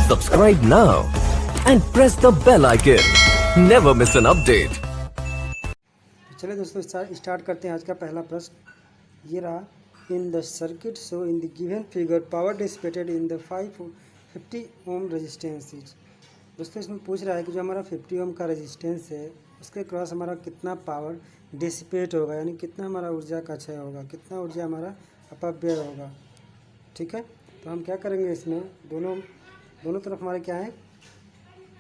Subscribe now and press the bell icon. Never miss an update. चलिए दोस्तों start करते हैं आज का पहला प्रश्न। ये रहा, in the circuit so in the given figure power dissipated in the 550 ohm resistance is. दोस्तों इसमें पूछ रहा है कि जो हमारा 50 ओम का रेजिस्टेंस है उसके क्रॉस हमारा कितना पावर डिसिपेट होगा, यानी कितना हमारा ऊर्जा का क्षय होगा, कितना ऊर्जा हमारा अपव्यय होगा। ठीक है, तो हम क्या करेंगे, इसमें दोनों तरफ हमारे क्या है,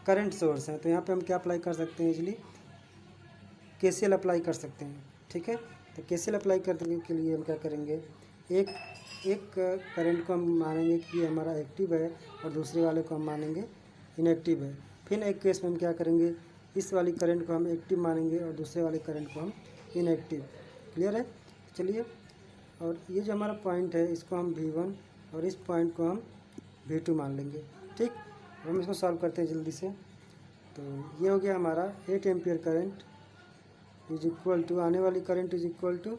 करंट सोर्स है। तो यहाँ पे हम क्या अप्लाई कर सकते हैं, इजली केसीएल अप्लाई कर सकते हैं। ठीक है, तो केसीएल अप्लाई करने के लिए हम क्या करेंगे, एक करंट को हम मानेंगे कि ये हमारा एक्टिव है और दूसरे वाले को हम मानेंगे इनएक्टिव है। फिर एक केस में हम क्या करेंगे, इस वाली करंट को हम एक्टिव मानेंगे और दूसरे वाले करंट को हम इनएक्टिव। क्लियर है, चलिए। और ये जो हमारा पॉइंट है इसको हम V1 और इस पॉइंट को हम V2 मान लेंगे। ठीक, हम इसको सॉल्व करते हैं जल्दी से। तो ये हो गया हमारा 8 ampere current is equal to आने वाली करंट इज इक्वल टू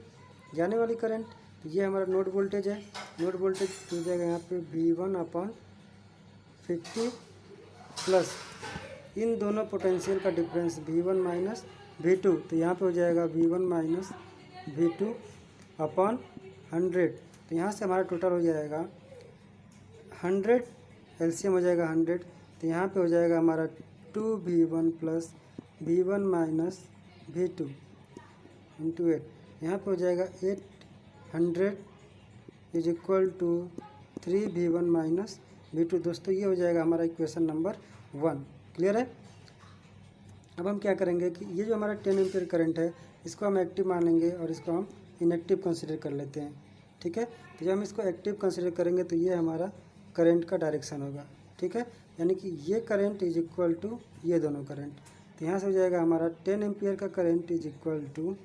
जाने वाली करंट। तो ये हमारा नोड वोल्टेज है। नोड वोल्टेज हो जाएगा यहाँ पे V1/50 प्लस इन दोनों पोटेंशियल का डिफरेंस V1 माइनस V2। तो यहाँ पे हो जाएगा V1 माइनस V2/100। तो यहाँ से हमारा टोटल हो जाएगा 100, एलसीएम हो जाएगा 100। तो यहाँ पे हो जाएगा हमारा 2V1 plus V1 minus V2 into 8। यहाँ पे हो जाएगा 800 is equal to 3V1 minus V2। दोस्तों ये हो जाएगा हमारा इक्वेशन नंबर 1। क्लियर है। अब हम क्या करेंगे कि ये जो हमारा 10 एम्पियर करंट है इसको हम एक्टिव मानेंगे और इसको हम इनएक्टिव कंसिडर कर लेते हैं। ठीक है, तो जब हम इसको एक्टिव कंसिडर करेंगे तो ये हमारा करंट का डायरेक्शन होगा। ठीक है, यानी कि ये करंट इज इक्वल टू ये दोनों करंट। तो यहाँ से हो जाएगा हमारा 10 एम्पियर का करंट इज इक्वल टू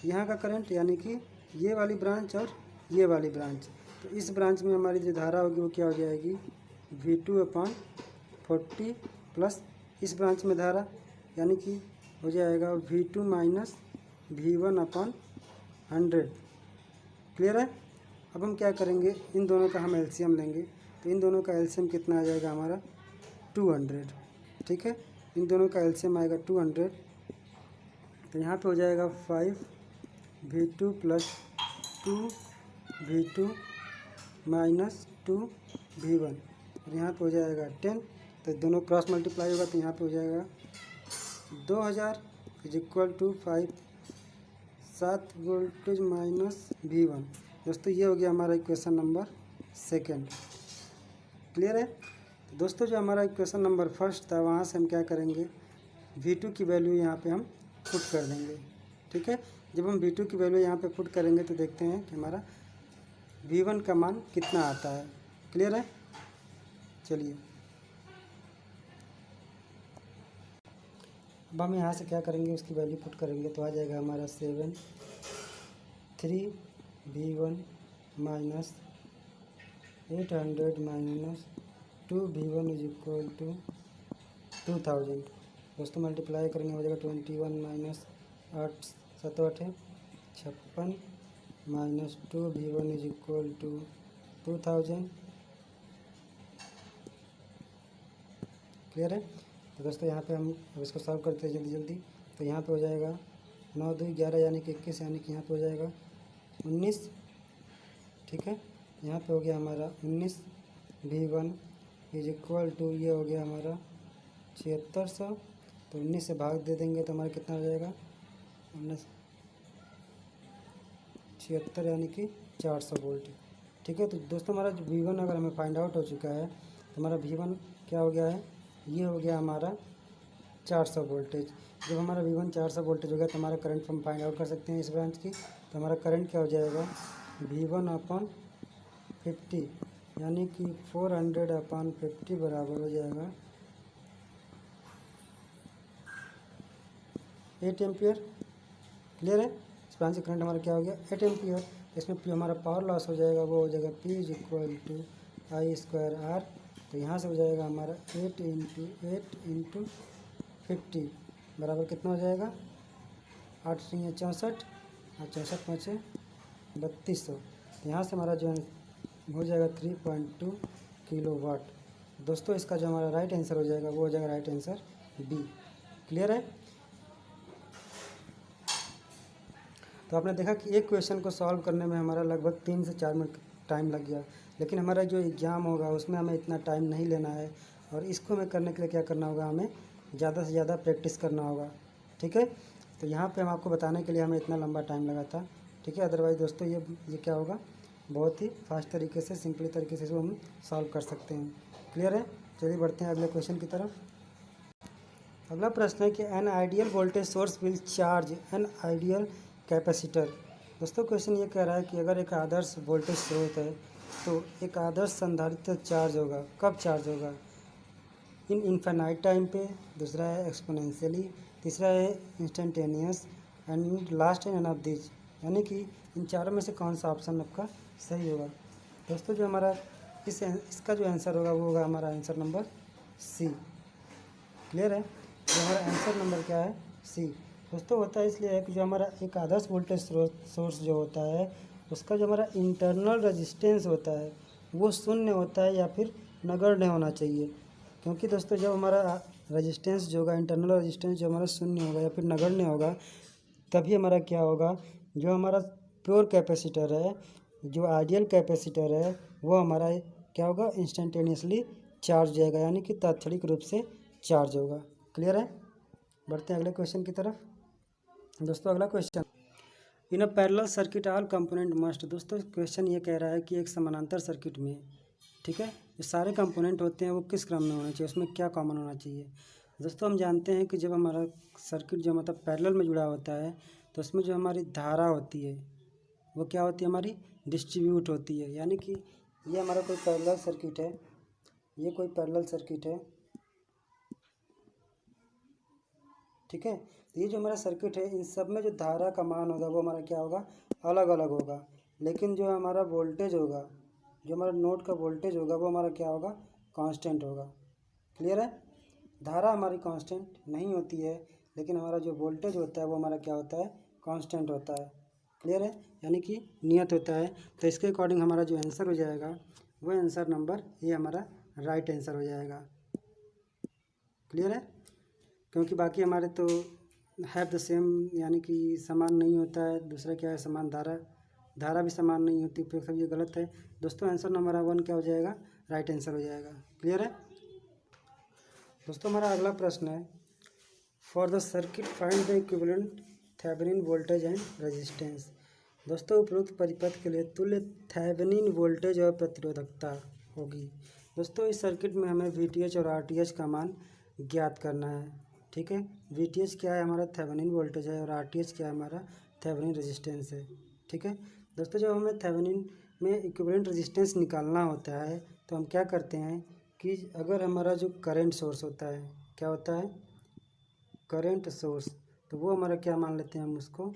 यहाँ का करंट, यानी कि ये वाली ब्रांच और ये वाली ब्रांच। तो इस ब्रांच में हमारी जो धारा होगी वो क्या हो जाएगी, V2/40 प्लस इस ब्रांच में धारा, यानी कि हो जाएगा V2 माइनस V1/100। क्लियर है। अब हम क्या करेंगे, इन दोनों का हम एलसीएम लेंगे। तो इन दोनों का एलसीएम कितना आ जाएगा हमारा 200। ठीक है, इन दोनों का एलसीएम आएगा 200। तो यहाँ पे हो जाएगा 5V2 plus 2V2 minus 2V1 और यहाँ पे हो जाएगा 10। तो दोनों क्रॉस मल्टीप्लाई होगा तो यहाँ पे हो जाएगा 2000 is equal to 7 voltage minus V1। दोस्तों ये हो गया हमारा इक्वेशन नंबर 2। क्लियर है। तो दोस्तों जो हमारा इक्वेशन नंबर 1 था वहाँ से हम क्या करेंगे, V2 की वैल्यू यहाँ पे हम पुट कर देंगे। ठीक है, जब हम V2 की वैल्यू यहाँ पे पुट करेंगे तो देखते हैं कि हमारा V1 का मान कितना आता है। क्लियर है, चलिए। अब हम यहाँ से क्या करेंगे, उसकी वैल्यू पुट करेंगे तो आ जाएगा हमारा 3V1 minus 800 minus 2V1 is equal to 2000। दोस्तों मल्टीप्लाई करेंगे हो जाएगा 21 माइनस 8 7 8 56 minus 2V1 is equal to 2000। Clear है। तो दोस्तों यहाँ पे हम अब इसको सॉल्व करते हैं जल्दी। तो यहाँ पे हो जाएगा 9 2 11 यानी कि 21, यानी कि यहाँ पे हो जाएगा 19। ठीक है, यहाँ पे हो गया हमारा 19V1 इज इक्वल टू ये हो गया हमारा 7600। तो 19 से भाग दे देंगे तो हमारा कितना हो जाएगा 76 यानी कि 400 वोल्ट। ठीक है, तो दोस्तों हमारा जो V1 अगर हमें फाइंड आउट हो चुका है तो हमारा V1 क्या हो गया है, ये हो गया हमारा 400 वोल्टेज। जब हमारा V1 400 वोल्टेज हो गया तो हमारा करंट हम फाइंड आउट कर सकते हैं इस ब्रांच की। तो हमारा करंट क्या हो जाएगा, V1/50 यानी कि 400/50 बराबर हो जाएगा 8 एम्पियर। क्लियर है। इस ब्रांच का करंट हमारा क्या हो गया 8 एम्पियर। इसमें हमारा पावर लॉस हो जाएगा, वो हो जाएगा P is equal to I²R। तो यहाँ से हो जाएगा हमारा 8 इंटू 50 बराबर कितना हो जाएगा 8 3 64 और 64 5 3200। यहाँ से हमारा जो है हो जाएगा 3.2 किलोवाट। दोस्तों इसका जो हमारा राइट आंसर हो जाएगा वो हो जाएगा राइट आंसर बी। क्लियर है। तो आपने देखा कि एक क्वेश्चन को सॉल्व करने में हमारा लगभग 3 से 4 मिनट टाइम लग गया, लेकिन हमारा जो एग्ज़ाम होगा उसमें हमें इतना टाइम नहीं लेना है, और इसको हमें करने के लिए क्या करना होगा, हमें ज़्यादा से ज़्यादा प्रैक्टिस करना होगा। ठीक है, तो यहाँ पे हम आपको बताने के लिए हमें इतना लंबा टाइम लगा था। ठीक है, अदरवाइज़ दोस्तों ये क्या होगा, बहुत ही फास्ट तरीके से, सिंपली तरीके से इसको हम सॉल्व कर सकते हैं। क्लियर है। चलिए बढ़ते हैं अगले क्वेश्चन की तरफ। अगला प्रश्न है कि an ideal voltage source will charge an ideal capacitor. दोस्तों क्वेश्चन ये कह रहा है कि अगर एक आदर्श वोल्टेज स्रोत है तो एक आदर्श संधारित्र चार्ज होगा, कब चार्ज होगा, इन इनफाइनाइट टाइम पे, दूसरा है एक्सपोनेंशियली, तीसरा है इंस्टेंटेनियस, एंड लास्ट है नन ऑफ दिस। यानी कि इन चारों में से कौन सा ऑप्शन आपका सही होगा। दोस्तों जो हमारा इसका जो आंसर होगा वो होगा हमारा आंसर नंबर सी। क्लियर है। जो हमारा आंसर नंबर क्या है, सी। दोस्तों होता है इसलिए है कि जो हमारा एक आदर्श वोल्टेज सोर्स जो होता है उसका जो हमारा इंटरनल रेजिस्टेंस होता है वो शून्य होता है या फिर नगण्य होना चाहिए। क्योंकि दोस्तों जब हमारा रेजिस्टेंस जो होगा, इंटरनल रेजिस्टेंस जो हमारा शून्य होगा या फिर नगण्य होगा, तभी हमारा क्या होगा, जो हमारा प्योर कैपेसिटर है, जो आइडियल कैपेसिटर है, वो हमारा क्या होगा, इंस्टेंटेनियसली चार्ज हो जाएगा, यानी कि तात्क्षणिक रूप से चार्ज होगा। क्लियर है। बढ़ते हैं अगले क्वेश्चन की तरफ। दोस्तों अगला question, in a parallel circuit all component must. दोस्तों क्वेश्चन ये कह रहा है कि एक समानांतर सर्किट में, ठीक है, जो सारे कंपोनेंट होते हैं वो किस क्रम में होना चाहिए, उसमें क्या कॉमन होना चाहिए। दोस्तों हम जानते हैं कि जब हमारा सर्किट जो मतलब पैरेलल में जुड़ा होता है तो उसमें जो हमारी धारा होती है वो क्या होती है, हमारी डिस्ट्रीब्यूट होती है। यानी कि ये हमारा कोई पैरेलल सर्किट है, ये कोई पैरेलल सर्किट है, ठीक है। तो ये जो हमारा सर्किट है इन सब में जो धारा का मान होगा वो हमारा क्या होगा, अलग अलग होगा, लेकिन जो हमारा वोल्टेज होगा, जो हमारा नोड का वोल्टेज होगा वो हमारा क्या होगा, कांस्टेंट होगा। क्लियर है। धारा हमारी कांस्टेंट नहीं होती है, लेकिन हमारा जो वोल्टेज होता है वो हमारा क्या होता है, कांस्टेंट होता है। क्लियर है, यानी कि नियत होता है। तो इसके अकॉर्डिंग हमारा जो आंसर हो जाएगा वो आंसर नंबर ये हमारा राइट आंसर हो जाएगा। क्लियर है। क्योंकि बाकी हमारे तो हैव द सेम, यानी कि समान नहीं होता है। दूसरा क्या है, समान धारा भी समान नहीं होती, फिर सब ये गलत है। दोस्तों आंसर नंबर 1 क्या हो जाएगा, राइट आंसर हो जाएगा। क्लियर है। दोस्तों हमारा अगला प्रश्न है, for the circuit find the equivalent Thevenin voltage and resistance. दोस्तों उपरोक्त परिपथ के लिए तुल्य थेवेनिन वोल्टेज और प्रतिरोधकता होगी। दोस्तों इस सर्किट में हमें VTH और RTH का मान ज्ञात करना है। ठीक है, VTH क्या है, हमारा थेवेनिन वोल्टेज है, और RTH क्या है, हमारा थेवेनिन रेजिस्टेंस है। ठीक है दोस्तों, जब हमें थेवेनिन में इक्विवेलेंट रेजिस्टेंस निकालना होता है तो हम क्या करते हैं कि अगर हमारा जो करंट सोर्स होता है, क्या होता है, करंट सोर्स, तो वो हमारा क्या मान लेते हैं, हम उसको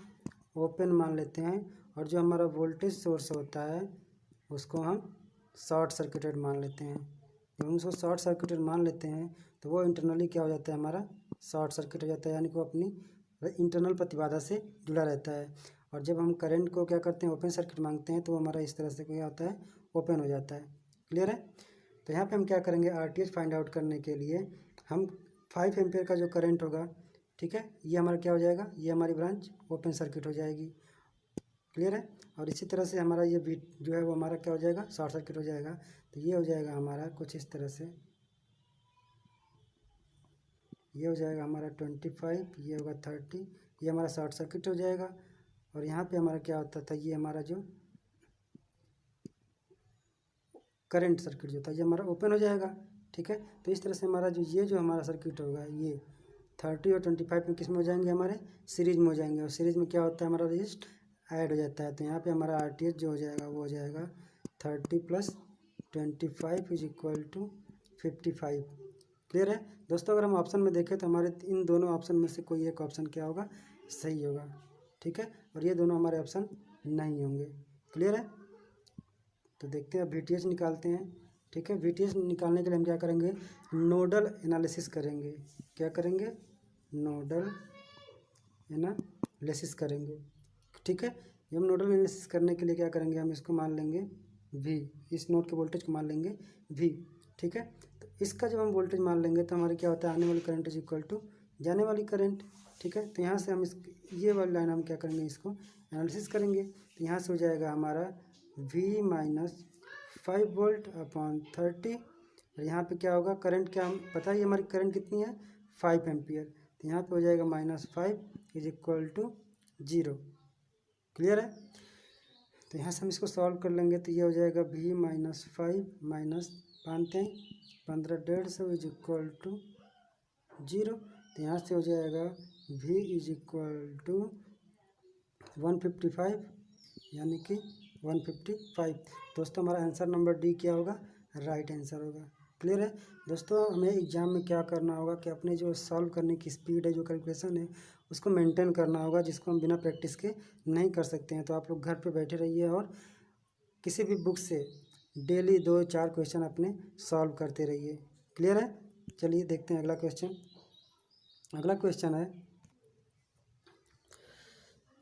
ओपन मान लेते हैं, और जो हमारा वोल्टेज सोर्स होता है उसको हम शॉर्ट सर्किटेड मान लेते हैं। जब हम उसको शॉर्ट सर्किटेड मान लेते हैं तो वो इंटरनली क्या हो जाता है, हमारा शॉर्ट सर्किट हो जाता है, यानी कि वो अपनी इंटरनल प्रतिबाधा से जुड़ा रहता है। और जब हम करंट को क्या करते हैं, ओपन सर्किट मांगते हैं, तो वो हमारा इस तरह से क्या होता है, ओपन हो जाता है। क्लियर है। तो यहाँ पे हम क्या करेंगे, RTH फाइंड आउट करने के लिए हम 5 एम्पियर का जो करंट होगा, ठीक है, ये हमारा क्या हो जाएगा, ये हमारी ब्रांच ओपन सर्किट हो जाएगी। क्लियर है। और इसी तरह से हमारा ये बीट जो है वो हमारा क्या हो जाएगा, शॉर्ट सर्किट हो जाएगा। तो ये हो जाएगा हमारा कुछ इस तरह से, ये हो जाएगा हमारा 25, ये होगा 30, ये हमारा शॉर्ट सर्किट हो जाएगा। और यहाँ पे हमारा क्या होता था, ये हमारा जो करंट सर्किट जो था ये हमारा ओपन हो जाएगा। ठीक है, तो इस तरह से हमारा जो हमारा सर्किट होगा, ये 30 और 25 में किस में हो जाएंगे, हमारे सीरीज में हो जाएंगे। और सीरीज में क्या होता है, हमारा रजिस्ट ऐड हो जाता है। तो यहाँ पे हमारा RTH जो हो जाएगा वो हो जाएगा 30 + 25 = 55। क्लियर है दोस्तों। अगर हम ऑप्शन में देखें तो हमारे इन दोनों ऑप्शन में से कोई एक ऑप्शन क्या होगा, सही होगा। ठीक है, और ये दोनों हमारे ऑप्शन नहीं होंगे। क्लियर है। तो देखते हैं अब VTH निकालते हैं। ठीक है, VTH निकालने के लिए हम क्या करेंगे, नोडल एनालिसिस करेंगे। क्या करेंगे, नोडल एनालिसिस करेंगे। ठीक है, जब हम नोडल एनालिसिस करने के लिए क्या करेंगे, हम इसको मान लेंगे V, इस नोड के वोल्टेज को मान लेंगे V। ठीक है, तो इसका जब हम वोल्टेज मान लेंगे तो हमारे क्या होता है, आने वाली करंट इज इक्वल टू जाने वाली करंट। ठीक है, तो यहाँ से हम ये वाली लाइन हम क्या करेंगे, इसको एनालिसिस करेंगे। तो यहाँ से हो जाएगा हमारा V माइनस 5 वोल्ट अपॉन 30, और यहाँ पे क्या होगा, करंट क्या हम पता है हमारी करंट कितनी है, 5 एम्पियर। तो यहाँ पे हो जाएगा -5 इज इक्वल टू 0। क्लियर है। तो यहाँ से हम इसको सॉल्व कर लेंगे तो ये हो जाएगा V minus 5 minus 15 is equal to 0। तो यहाँ से हो जाएगा V इज इक्वल टू 155, यानी कि 155। दोस्तों हमारा आंसर नंबर डी क्या होगा, राइट आंसर होगा। क्लियर है दोस्तों। हमें एग्जाम में क्या करना होगा कि अपने जो सॉल्व करने की स्पीड है, जो कैलकुलेशन है, उसको मेंटेन करना होगा, जिसको हम बिना प्रैक्टिस के नहीं कर सकते हैं। तो आप लोग घर पे बैठे रहिए और किसी भी बुक से डेली 2-4 क्वेश्चन अपने सॉल्व करते रहिए। क्लियर है। चलिए देखते हैं अगला क्वेश्चन। अगला क्वेश्चन है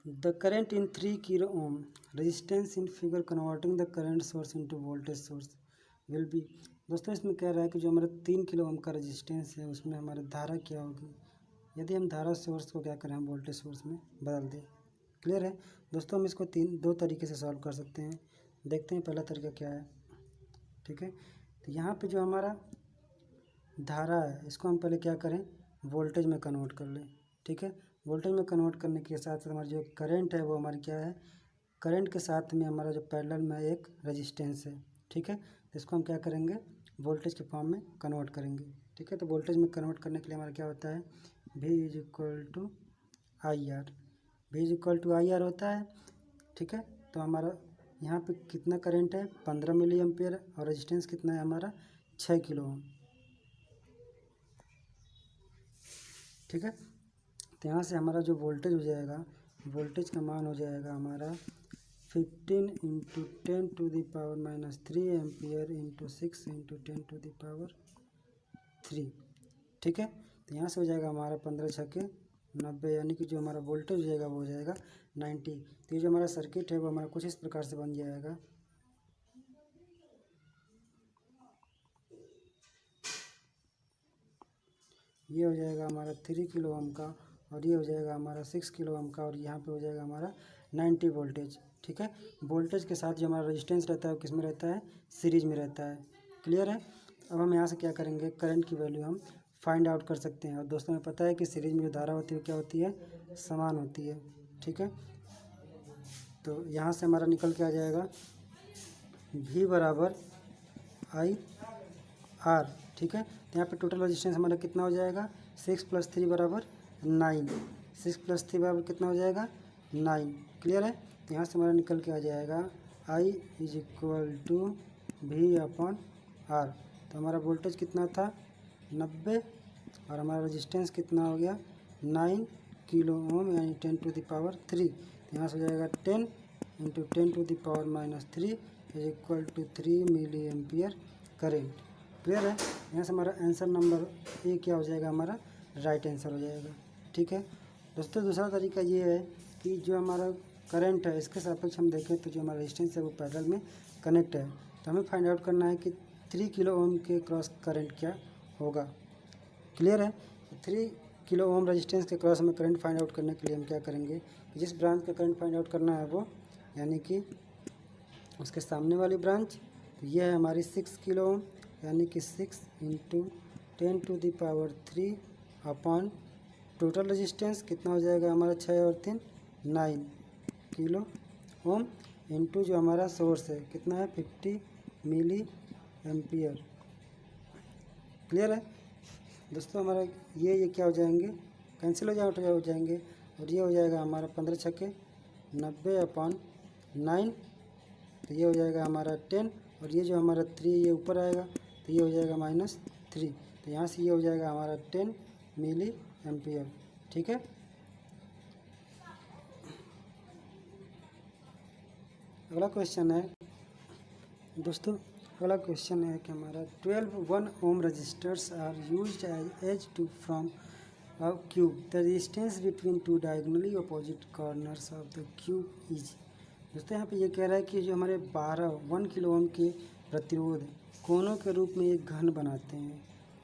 the current in 3 kilo ohm resistance in figure converting the current source into voltage source will be. दोस्तों इसमें कह रहा है कि जो हमारा 3 किलो ओम का रेजिस्टेंस है उसमें हमारी धारा क्या होगी यदि हम धारा सोर्स को क्या करें, हम वोल्टेज सोर्स में बदल दें। क्लियर है दोस्तों। हम इसको 2 तरीके से सॉल्व कर सकते हैं। देखते हैं पहला तरीका क्या है। ठीक है, तो यहाँ पे जो हमारा धारा है इसको हम पहले क्या करें, वोल्टेज में कन्वर्ट कर लें। ठीक है, वोल्टेज में कन्वर्ट करने के साथ साथ हमारी जो करंट है वो हमारी क्या है, करंट के साथ में हमारा जो पैरेलल में एक रेजिस्टेंस है। ठीक है, तो इसको हम क्या करेंगे, वोल्टेज के फॉर्म में कन्वर्ट करेंगे। ठीक है, तो वोल्टेज में कन्वर्ट करने के लिए हमारा क्या होता है, V is equal to IR। V is equal to IR होता है। ठीक है, तो हमारा यहाँ पे कितना करंट है, 15 मिली एम्पियर, और रेजिस्टेंस कितना है हमारा, 6 किलो ओम। ठीक है, तो यहाँ से हमारा जो वोल्टेज हो जाएगा, वोल्टेज का मान हो जाएगा हमारा 15 into 10 to the power -3 ampere into 6 into 10 to the power 3। ठीक है, तो यहाँ से हो जाएगा हमारा 15 छक्के 90, यानी कि जो हमारा वोल्टेज हो जाएगा वो हो जाएगा 90। तो ये जो हमारा सर्किट है वो हमारा कुछ इस प्रकार से बन जाएगा। ये हो जाएगा हमारा 3 किलो ओम का, और ये हो जाएगा हमारा 6 किलो ओम का, और यहाँ पे हो जाएगा हमारा 90 वोल्टेज। ठीक है, वोल्टेज के साथ जो हमारा रेजिस्टेंस रहता है वो किस में रहता है, सीरीज में रहता है। क्लियर है। अब हम यहाँ से क्या करेंगे, करंट की वैल्यू हम फाइंड आउट कर सकते हैं। और दोस्तों हमें पता है कि सीरीज में जो धारा होती है क्या होती है, समान होती है। ठीक है, तो यहाँ से हमारा निकल के आ जाएगा V बराबर IR। ठीक है, तो यहाँ पे टोटल रेजिस्टेंस हमारा कितना हो जाएगा, 6 + 3 बराबर 9। 6 + 3 बराबर कितना हो जाएगा, 9। क्लियर है। तो यहाँ से हमारा निकल के आ जाएगा I is equal to V/R। तो हमारा वोल्टेज कितना था, 90, और हमारा रेजिस्टेंस कितना हो गया, 9 किलो ओम, यानी 10 टू द पावर 3। तो यहाँ से हो जाएगा 10 into 10 to the power -3 is equal to 3 milli ampere current. Clear है। यहाँ से हमारा आंसर नंबर ए क्या हो जाएगा, हमारा राइट आंसर हो जाएगा। ठीक है दोस्तों। दूसरा तरीका ये है कि जो हमारा करंट है इसके सापेक्ष हम देखें तो जो हमारा रेजिस्टेंस है वो पैरेलल में कनेक्ट है। तो हमें फाइंड आउट करना है कि 3 किलो ओम के क्रॉस करंट क्या होगा। क्लियर है। 3 किलो ओम रेजिस्टेंस के क्रॉस में करंट फाइंड आउट करने के लिए हम क्या करेंगे कि जिस ब्रांच का करंट फाइंड आउट करना है वो, यानी कि उसके सामने वाली ब्रांच, तो ये है हमारी 6 किलो ओम, यानी कि 6 into 10 to the power 3 upon total resistance कितना हो जाएगा हमारा 6 और 3 9 किलो ओम, इंटू जो हमारा सोर्स है कितना है 50 मिली एम्पियर। क्लियर है दोस्तों। हमारा ये क्या हो जाएंगे, कैंसिल हो जाएंगे, और ये हो जाएगा हमारा 15 छक्के 90/9। तो ये हो जाएगा हमारा 10, और ये जो हमारा 3 ये ऊपर आएगा तो ये हो जाएगा -3। तो यहाँ से ये हो जाएगा हमारा 10 मिली एम्पियर। ठीक है। अगला क्वेश्चन है दोस्तों, अगला क्वेश्चन है कि हमारा 12 1 ohm resistors are used as to from a cube, the resistance between 2 diagonally opposite corners of the cube is. दोस्तों यहाँ पे ये कह रहा है कि जो हमारे 1 किलो ओम के प्रतिरोध कोनों के रूप में एक घन बनाते हैं।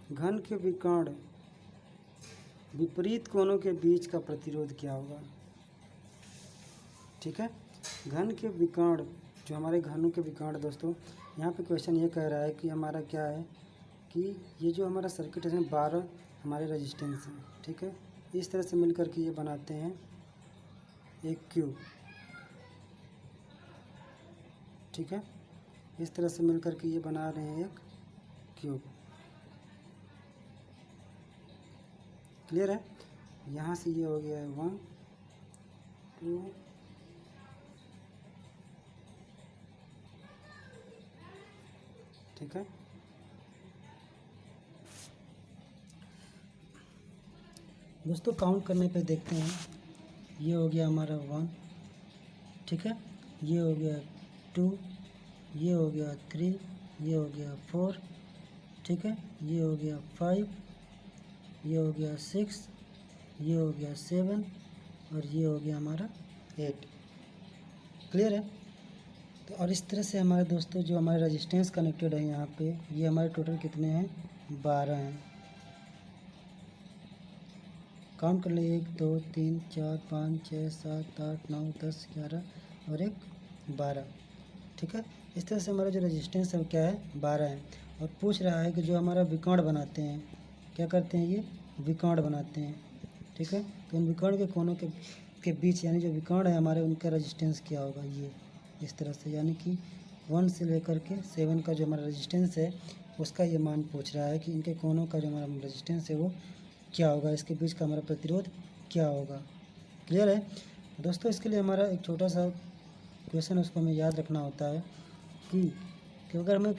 घन के विकर्ण विपरीत कोनों के बीच का प्रतिरोध क्या होगा। ठीक है, घन के विकर्ण, जो हमारे घनों के विकर्ण दोस्तों, यहाँ पे क्वेश्चन ये कह रहा है कि हमारा क्या है कि ये जो हमारा सर्किट है इसमें 12 हमारे रेजिस्टेंस हैं। ठीक है, इस तरह से मिलकर के ये बनाते हैं एक क्यूब। ठीक है, इस तरह से मिलकर के ये बना रहे हैं एक क्यूब। क्लियर है, यहाँ से ये हो गया है 1 2 ठीक है, दोस्तों काउंट करने पे देखते हैं, ये हो गया हमारा 1। ठीक है, ये हो गया 2, ये हो गया 3, ये हो गया 4। ठीक है, ये हो गया 5, ये हो गया 6, ये हो गया 7 और ये हो गया हमारा 8। क्लियर है, तो और इस तरह से हमारे दोस्तों जो हमारे रेजिस्टेंस कनेक्टेड है यहाँ पे, ये हमारे टोटल कितने हैं, 12 हैं। काउंट कर लिए 1 2 3 4 5 6 7 8 9 10 11 और एक 12। ठीक है, इस तरह से हमारा जो रेजिस्टेंस है वो क्या है, 12 है। और पूछ रहा है कि जो हमारा विकर्ण बनाते हैं, क्या करते हैं, ये विकर्ण बनाते हैं। ठीक है, तो उन विकर्ण के कोनों के बीच, यानी जो विकर्ण है हमारे, उनका रेजिस्टेंस क्या होगा, ये इस तरह से, यानी कि 1 से लेकर के 7 का जो हमारा रेजिस्टेंस है उसका ये मान पूछ रहा है कि इनके कोनों का जो हमारा रेजिस्टेंस है वो क्या होगा, इसके बीच का हमारा प्रतिरोध क्या होगा। क्लियर है दोस्तों, इसके लिए हमारा एक छोटा सा क्वेश्चन उसको हमें याद रखना होता है कि अगर हमें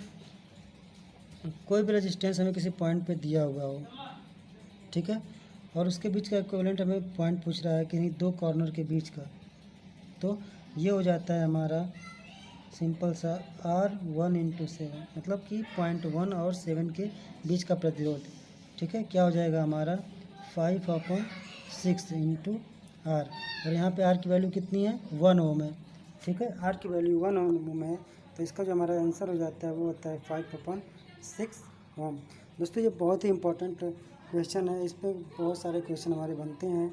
कोई भी रेजिस्टेंस हमें किसी पॉइंट पे दिया हुआ हो, ठीक है, और उसके बीच का इक्विवेलेंट हमें पॉइंट पूछ रहा है कि नहीं, दो कॉर्नर के बीच का, तो ये हो जाता है हमारा सिंपल सा R1 × 7, मतलब कि 0.1 और 7 के बीच का प्रतिरोध। ठीक है, क्या हो जाएगा हमारा 5/6 × R, और यहाँ पे R की वैल्यू कितनी है, 1 ओम है। ठीक है, R की वैल्यू 1 ओम है, तो इसका जो हमारा आंसर हो जाता है वो होता है 5/6 ओम। दोस्तों ये बहुत ही इंपॉर्टेंट क्वेश्चन है, इस पर बहुत सारे क्वेश्चन हमारे बनते हैं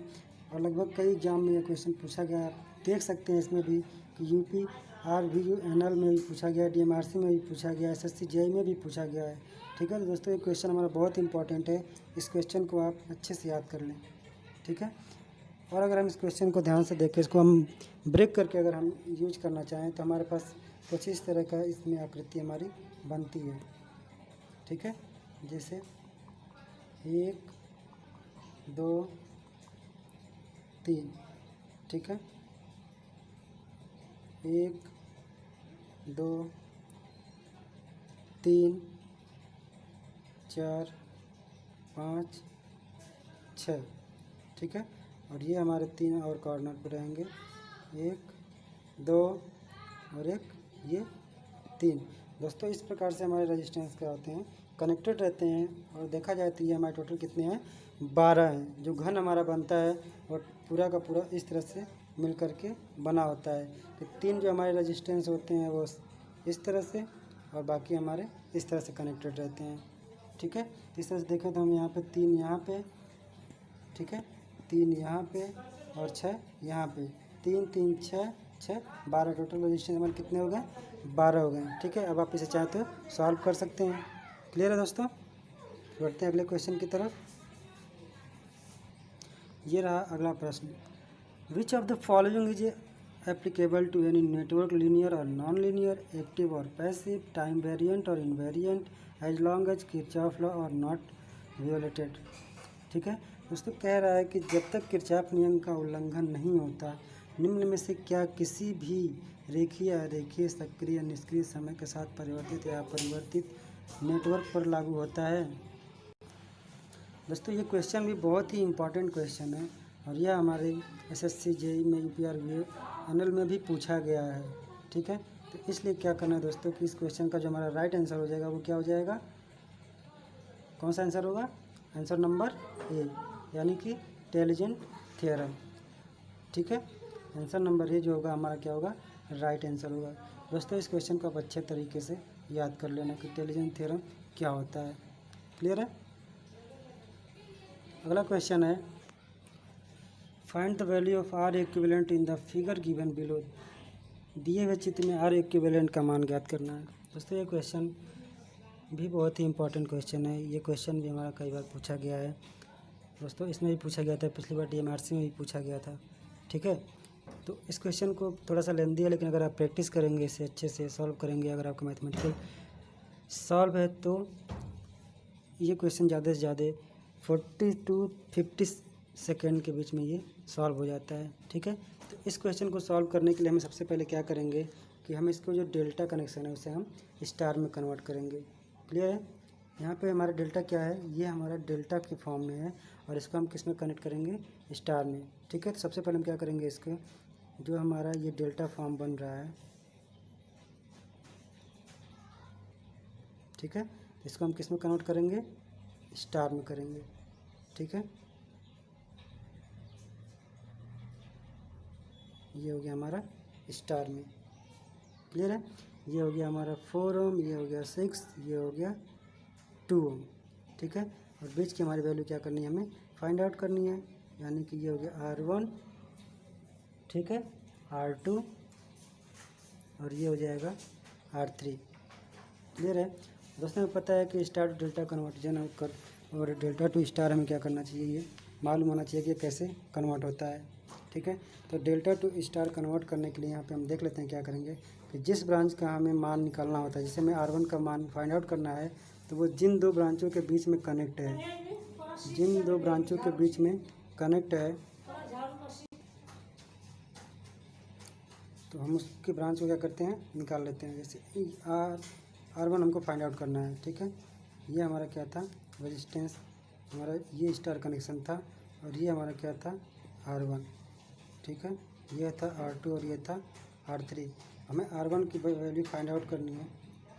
और लगभग कई एग्जाम में ये क्वेश्चन पूछा गया है। आप देख सकते हैं इसमें भी कि UP RVU NL में भी पूछा गया, DMRC में भी पूछा गया, SSC JEE में भी पूछा गया है। ठीक है, तो दोस्तों ये क्वेश्चन हमारा बहुत इंपॉर्टेंट है, इस क्वेश्चन को आप अच्छे से याद कर लें। ठीक है, और अगर हम इस क्वेश्चन को ध्यान से देखें, इसको हम ब्रेक करके अगर हम यूज करना चाहें तो हमारे पास कुछ इस तरह का इसमें आकृति हमारी बनती है। ठीक है, जैसे 1 2 3। ठीक है, 1 2 3 4 5 6। ठीक है, और ये हमारे 3 और कॉर्नर पर रहेंगे, 1 2 और एक ये 3। दोस्तों इस प्रकार से हमारे रेजिस्टेंस क्या होते हैं, कनेक्टेड रहते हैं, और देखा जाए तो ये हमारे टोटल कितने हैं, 12 हैं। जो घन हमारा बनता है और पूरा का पूरा इस तरह से मिल कर के बना होता है। तो 3 जो हमारे रेजिस्टेंस होते हैं वो इस तरह से, और बाकी हमारे इस तरह से कनेक्टेड रहते हैं। ठीक है, इस तरह से देखें तो हम यहाँ पे 3 यहाँ पे, ठीक है, 3 यहाँ पे और 6 यहाँ पे, 3 3 6 6 12 टोटल रेजिस्टेंस हमारे कितने हो गए, 12 हो गए। ठीक है, अब आप इसे चाहे तो सॉल्व कर सकते हैं। क्लियर है दोस्तों, बढ़ते हैं अगले क्वेश्चन की तरफ। ये रहा अगला प्रश्न, which of the following is applicable to any network, linear और नॉन लीनियर, एक्टिव और पैसिव, टाइम वेरिएंट और invariant, as long as Kirchhoff law और नॉट वियोलेटेड। ठीक है दोस्तों, कह रहा है कि जब तक किरचॉफ नियम का उल्लंघन नहीं होता, निम्न में से क्या किसी भी रेखीय अरेखीय सक्रिय निष्क्रिय समय के साथ परिवर्तित या अपरिवर्तित नेटवर्क पर लागू होता है। दोस्तों ये क्वेश्चन भी बहुत ही इम्पोर्टेंट क्वेश्चन है, और यह हमारे SSC JEE में UP RVU NL में भी पूछा गया है। ठीक है, तो इसलिए क्या करना है दोस्तों कि इस क्वेश्चन का जो हमारा राइट आंसर हो जाएगा वो क्या हो जाएगा, कौन सा आंसर होगा, आंसर नंबर A, यानी कि टेलीजेंट थ्योरम। ठीक है, आंसर नंबर A जो होगा हमारा क्या होगा, राइट आंसर होगा। दोस्तों इस क्वेश्चन को आप अच्छे तरीके से याद कर लेना कि टेलीजेंट थ्योरम क्या होता है। क्लियर है। अगला क्वेश्चन है find the value of R equivalent in the figure given below. दिए हुए चित्र में आर इक्विवेलेंट का मान ज्ञात करना है। दोस्तों ये क्वेश्चन भी बहुत ही इंपॉर्टेंट क्वेश्चन है। ये क्वेश्चन भी हमारा कई बार पूछा गया है दोस्तों, इसमें भी पूछा गया था, पिछली बार डीएमआरसी में भी पूछा गया था। ठीक है, तो इस क्वेश्चन को थोड़ा सा लेंदी है, लेकिन अगर आप प्रैक्टिस करेंगे, इसे अच्छे से सॉल्व करेंगे, अगर आपका मैथमेटिकल सॉल्व है तो ये क्वेश्चन ज़्यादा से ज़्यादा 40 to 50 सेकेंड के बीच में ये सॉल्व हो जाता है। ठीक है, तो इस क्वेश्चन को सॉल्व करने के लिए हमें सबसे पहले क्या करेंगे कि हम इसको जो डेल्टा कनेक्शन है उसे हम स्टार में कन्वर्ट करेंगे। क्लियर है, यहाँ पे हमारा डेल्टा क्या है, ये हमारा डेल्टा के फॉर्म में है और इसको हम किस में कनेक्ट करेंगे, स्टार में। ठीक है, तो सबसे पहले हम क्या करेंगे, इसको जो हमारा ये डेल्टा फॉर्म बन रहा है, ठीक है, इसको हम किस में कन्वर्ट करेंगे, स्टार में करेंगे। ठीक है, ये हो गया हमारा स्टार में। क्लियर है, ये हो गया हमारा 4 ओम, ये हो गया 6, ये हो गया 2 ओम। ठीक है, और बीच की हमारी वैल्यू क्या करनी है, हमें फाइंड आउट करनी है, यानी कि ये हो गया R1, ठीक है, R2 और ये हो जाएगा R3। क्लियर है दोस्तों, हमें पता है कि स्टार टू डेल्टा कन्वर्जन और डेल्टा टू स्टार हमें क्या करना चाहिए, ये मालूम होना चाहिए कि कैसे कन्वर्ट होता है। ठीक है, तो डेल्टा टू स्टार कन्वर्ट करने के लिए यहाँ पे हम देख लेते हैं क्या करेंगे कि जिस ब्रांच का हमें मान निकालना होता है, जैसे हमें R1 का मान फाइंड आउट करना है, तो वो जिन दो ब्रांचों के बीच में कनेक्ट है, जिन दो ब्रांचों के बीच में कनेक्ट है, तो हम उसके ब्रांच को क्या करते हैं, निकाल लेते हैं। जैसे R1 हमको फाइंड आउट करना है। ठीक है, ये हमारा क्या था, रेजिस्टेंस, हमारा ये स्टार कनेक्शन था और ये हमारा क्या था, R1। ठीक है, ये था R2 और ये था R3। हमें R1 की वैल्यू फाइंड आउट करनी है,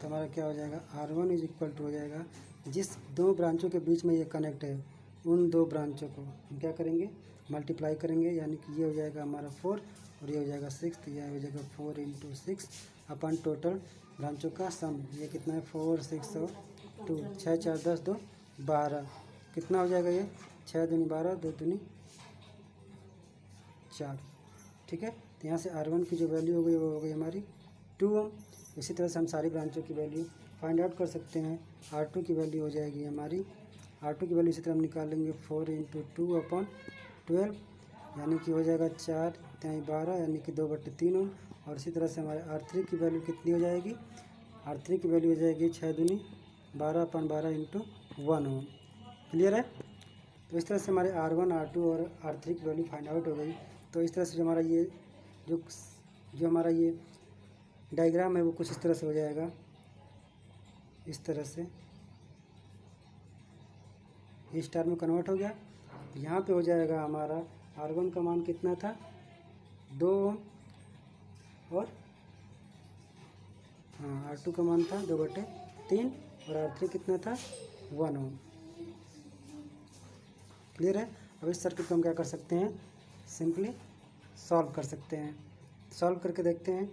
तो हमारा क्या हो जाएगा, R1 इज इक्वल टू हो जाएगा, जिस दो ब्रांचों के बीच में ये कनेक्ट है उन दो ब्रांचों को हम क्या करेंगे, मल्टीप्लाई करेंगे, यानी कि ये हो जाएगा हमारा 4 और ये हो जाएगा 6, तो यह हो जाएगा 4 × 6 अपन टोटल ब्रांचों का सम। ये कितना है, 4 6 और 2, 6 4 10 2 12, कितना हो जाएगा ये, 6 दूनी 12, 2 दूनी 4। ठीक है, तो यहाँ से R1 की जो वैल्यू हो गई वो हो गई हमारी 2 ओम। इसी तरह से हम सारी ब्रांचों की वैल्यू फाइंड आउट कर सकते हैं। R2 की वैल्यू हो जाएगी हमारी, R2 की वैल्यू इसी तरह हम निकालेंगे 4 × 2/12, यानी कि हो जाएगा 4 3 12, यानी कि 2/3 ओम। और इसी तरह से हमारे R3 की वैल्यू कितनी हो जाएगी, R3 की वैल्यू हो जाएगी 6 दूनी 12/12 × 1 ओम। क्लियर है, तो इस तरह से हमारे R1 R2 और R3 की वैल्यू फाइंड आउट हो गई। तो इस तरह से हमारा ये जो हमारा ये डायग्राम है वो कुछ इस तरह से हो जाएगा, इस तरह से ये स्टार में कन्वर्ट हो गया। यहाँ पे हो जाएगा हमारा R1 का मान कितना था, 2 ओम, और हाँ R2 का मान था 2/3 और R3 कितना था, 1 ओम। क्लियर है, अब इस सर्किट को हम क्या कर सकते हैं, सिंपली सॉल्व कर सकते हैं। सॉल्व करके देखते हैं,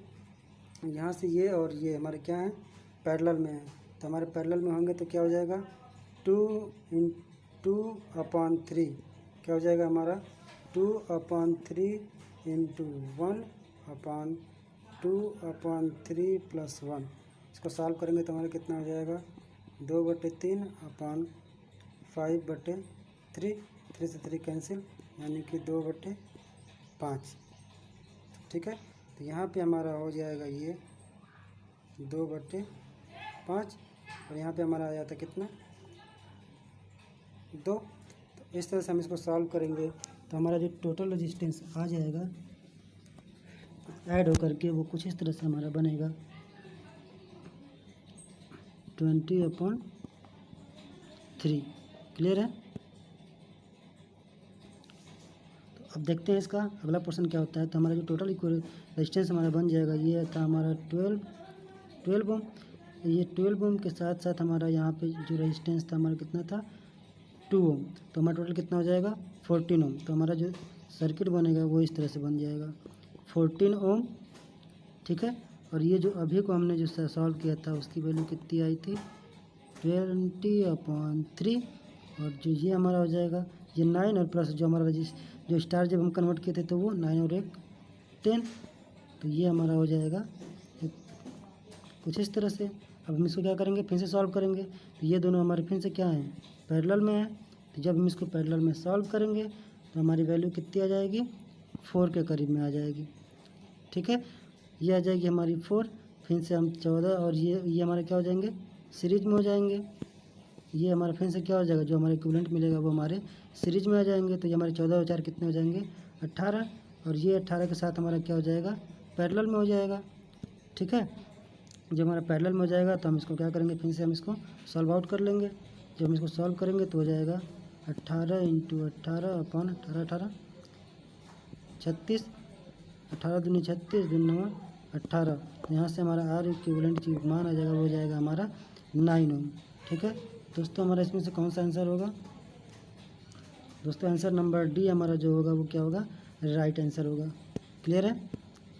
यहाँ से ये और ये हमारे क्या है, पैरेलल में है, तो हमारे पैरेलल में होंगे तो क्या हो जाएगा, 2 × 2/3 क्या हो जाएगा हमारा, 2/3 × 1/2/3 + 1। इसको सॉल्व करेंगे तो हमारा कितना हो जाएगा, 2/3/5/3, 3 से 3 कैंसिल, यानी कि 2/5। ठीक है, तो यहाँ पे हमारा हो जाएगा ये 2/5 और यहाँ पे हमारा आ जाता कितना, 2। तो इस तरह से हम इसको सॉल्व करेंगे तो हमारा जो टोटल रेजिस्टेंस आ जाएगा ऐड होकर के वो कुछ इस तरह से हमारा बनेगा 20/3। क्लियर है, तो अब देखते हैं इसका अगला पोर्शन क्या होता है। तो हमारा जो टोटल रेजिस्टेंस हमारा बन जाएगा, ये था हमारा 12 ओम। ये 12 ओम के साथ साथ हमारा यहाँ पे जो रेजिस्टेंस था हमारा कितना था, 2 ओम, तो हमारा टोटल कितना हो जाएगा, 14 ओम। तो हमारा जो सर्किट बनेगा वो इस तरह से बन जाएगा 14 ओम। ठीक है, और ये जो अभी को हमने जो सॉल्व किया था उसकी वैल्यू कितनी आई थी, 20/3, और जो ये हमारा हो जाएगा ये 9 और प्लस जो हमारा जो स्टार जब हम कन्वर्ट किए थे तो वो 9 और 1 10, तो ये हमारा हो जाएगा कुछ इस तरह से। अब हम इसको क्या करेंगे, फिर से सॉल्व करेंगे, तो ये दोनों हमारे फिर से क्या हैं, पैरेलल में है। तो जब हम इसको पैरेलल में सॉल्व करेंगे तो हमारी वैल्यू कितनी आ जाएगी, 4 के करीब में आ जाएगी। ठीक है, ये आ जाएगी हमारी 4, फिर से हम 14 और ये हमारे क्या हो जाएंगे, सीरीज में हो जाएंगे। ये हमारा फिर से क्या हो जाएगा, जो हमारे इक्विवेलेंट मिलेगा वो हमारे सीरीज में आ जाएंगे। तो ये हमारे 14 और 4 कितने हो जाएंगे, 18, और ये 18 के साथ हमारा क्या हो जाएगा, पैरेलल में हो जाएगा। ठीक है, जब हमारा पैरेलल में हो जाएगा तो हम इसको क्या करेंगे, फिर से हम इसको सॉल्व आउट कर लेंगे। जब हम इसको सॉल्व करेंगे तो हो जाएगा 18 × 18 अपॉन 18 36, 18 दूनी 36, 2 9 18। यहाँ से हमारा आर इक्विवेलेंट की मान आ जाएगा, वो हो जाएगा हमारा 9 ओम। ठीक है दोस्तों, हमारा इसमें से कौन सा आंसर होगा दोस्तों, आंसर नंबर डी हमारा जो होगा वो क्या होगा, राइट आंसर होगा। क्लियर है,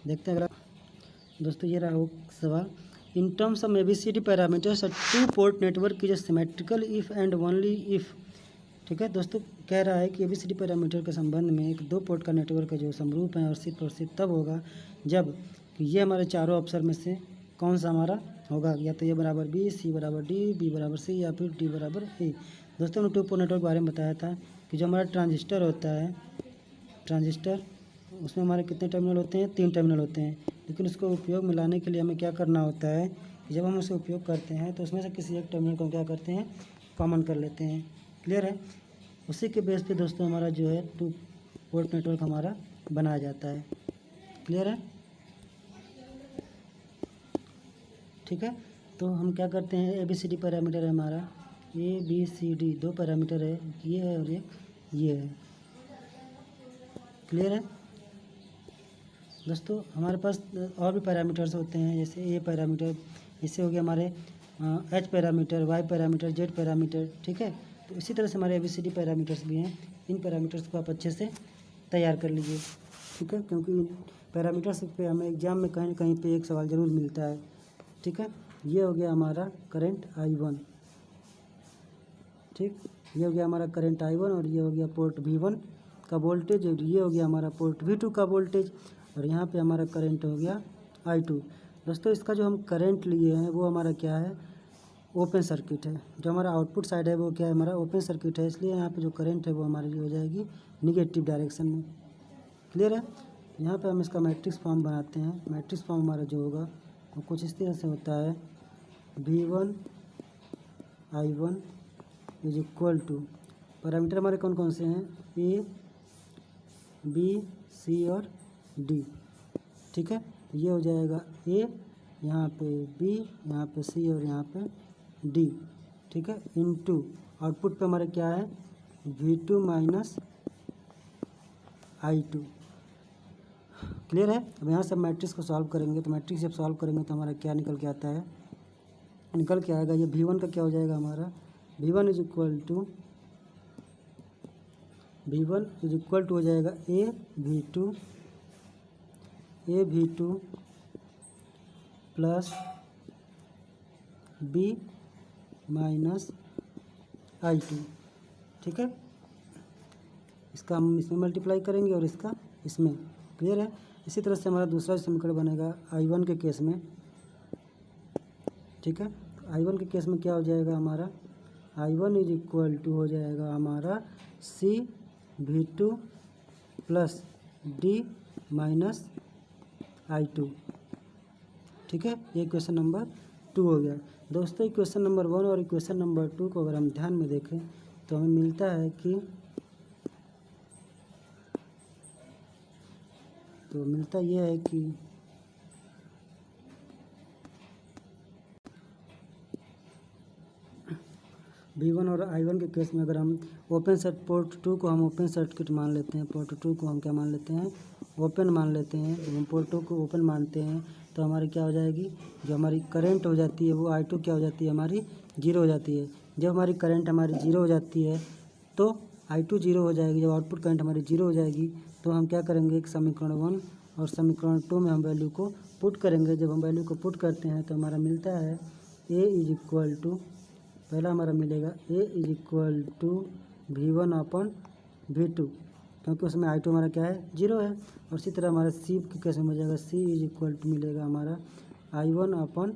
देखते हैं अगला दोस्तों। ये रहा वो सवाल, in terms of ABCD parameters, 2 port network is symmetrical if and only if. ठीक है दोस्तों, कह रहा है कि ABCD पैरामीटर के संबंध में एक 2 पोर्ट का नेटवर्क है जो समरूप है और सिर्फ तब होगा जब कि ये हमारे चारों ऑप्शन में से कौन सा हमारा होगा, या तो ये बराबर B, C बराबर D, B बराबर C या फिर D बराबर A। दोस्तों हमने 2 पोर्ट नेटवर्क के बारे में बताया था कि जो हमारा ट्रांजिस्टर होता है, ट्रांजिस्टर उसमें हमारे कितने टर्मिनल होते हैं, 3 टर्मिनल होते हैं। लेकिन उसको उपयोग में लाने के लिए हमें क्या करना होता है कि जब हम उसे उपयोग करते हैं तो उसमें से किसी एक टर्मिनल को क्या करते हैं, कॉमन कर लेते हैं। क्लियर है, उसी के बेस पे दोस्तों हमारा जो है 2 पोर्ट नेटवर्क हमारा बनाया जाता है। क्लियर है, ठीक है। तो हम क्या करते हैं, ABCD पैरामीटर है हमारा, ABCD 2 पैरामीटर है, ये है और एक ये है। क्लियर है दोस्तों, हमारे पास और भी पैरामीटर्स होते हैं, जैसे A पैरामीटर, इससे हो गया हमारे H parameter, Y parameter, Z parameter. ठीक है, तो इसी तरह से हमारे ABCD पैरामीटर्स भी हैं। इन पैरामीटर्स को आप अच्छे से तैयार कर लीजिए। ठीक है, क्योंकि पैरामीटर्स पे हमें एग्जाम में कहीं ना कहीं पे एक सवाल ज़रूर मिलता है। ठीक है, ये हो गया हमारा करंट I1। ठीक, ये हो गया हमारा करंट I1 और ये हो गया पोर्ट V1 का वोल्टेज, और ये हो गया हमारा पोर्ट V2 का वोल्टेज, और यहाँ पे हमारा करंट हो गया I2। दोस्तों इसका जो हम करंट लिए हैं वो हमारा क्या है, ओपन सर्किट है। जो हमारा आउटपुट साइड है वो क्या है, हमारा ओपन सर्किट है, इसलिए यहाँ पे जो करंट है वो हमारी हो जाएगी निगेटिव डायरेक्शन में। क्लियर है, यहाँ पे हम इसका मैट्रिक्स फॉर्म बनाते हैं। मैट्रिक्स फॉर्म हमारा जो होगा वो कुछ इस तरह से होता है, V1 I1 is equal to, parameter हमारे कौन कौन से हैं, A, B, C और D। ठीक है, ये हो जाएगा A, यहाँ पे B, यहाँ पे C और यहाँ पे D। ठीक है, इनटू आउटपुट पे हमारे क्या है, V2 माइनस I2। क्लियर है, अब यहाँ से मैट्रिक्स को सॉल्व करेंगे, तो मैट्रिक्स जब सॉल्व करेंगे तो हमारा क्या निकल के आता है, निकल के आएगा ये V1 का क्या हो जाएगा हमारा, V1 इज इक्वल टू हो जाएगा A V2 plus B minus I2। ठीक है, इसका हम इसमें मल्टीप्लाई करेंगे और इसका इसमें। क्लियर है, इसी तरह से हमारा दूसरा समीकरण बनेगा I1 के केस में। ठीक है, तो I1 के केस में क्या हो जाएगा हमारा, I1 इज इक्वल टू हो जाएगा हमारा C V2 plus D minus I2। ठीक है, ये इक्वेशन नंबर 2 हो गया। दोस्तों इक्वेशन नंबर 1 और इक्वेशन नंबर 2 को अगर हम ध्यान में देखें तो हमें मिलता है कि ये है कि V1 और I1 के केस में अगर हम पोर्ट 2 को हम ओपन सर्किट मान लेते हैं, पोर्ट 2 को हम क्या मान लेते हैं, ओपन मान लेते हैं। जब हम पोर्ट 2 को ओपन मानते हैं तो हमारी क्या हो जाएगी, जो हमारी करंट हो जाती है वो I2 क्या हो जाती है, हमारी 0 हो जाती है। जब हमारी करंट हमारी 0 हो जाती है तो I2 0 हो जाएगी। जब आउटपुट करंट हमारी 0 हो जाएगी तो हम क्या करेंगे, एक समीकरण 1 और समीकरण 2 में हम वैल्यू को पुट करेंगे। जब हम वैल्यू को पुट करते हैं तो हमारा मिलता है A इज इक्वल टू, पहला हमारा मिलेगा A is equal to V1 upon V2, क्योंकि उसमें I2 हमारा क्या है 0 है। और इसी तरह हमारा C के केस में हो जाएगा C इज इक्वल टू मिलेगा हमारा I1 अपॉन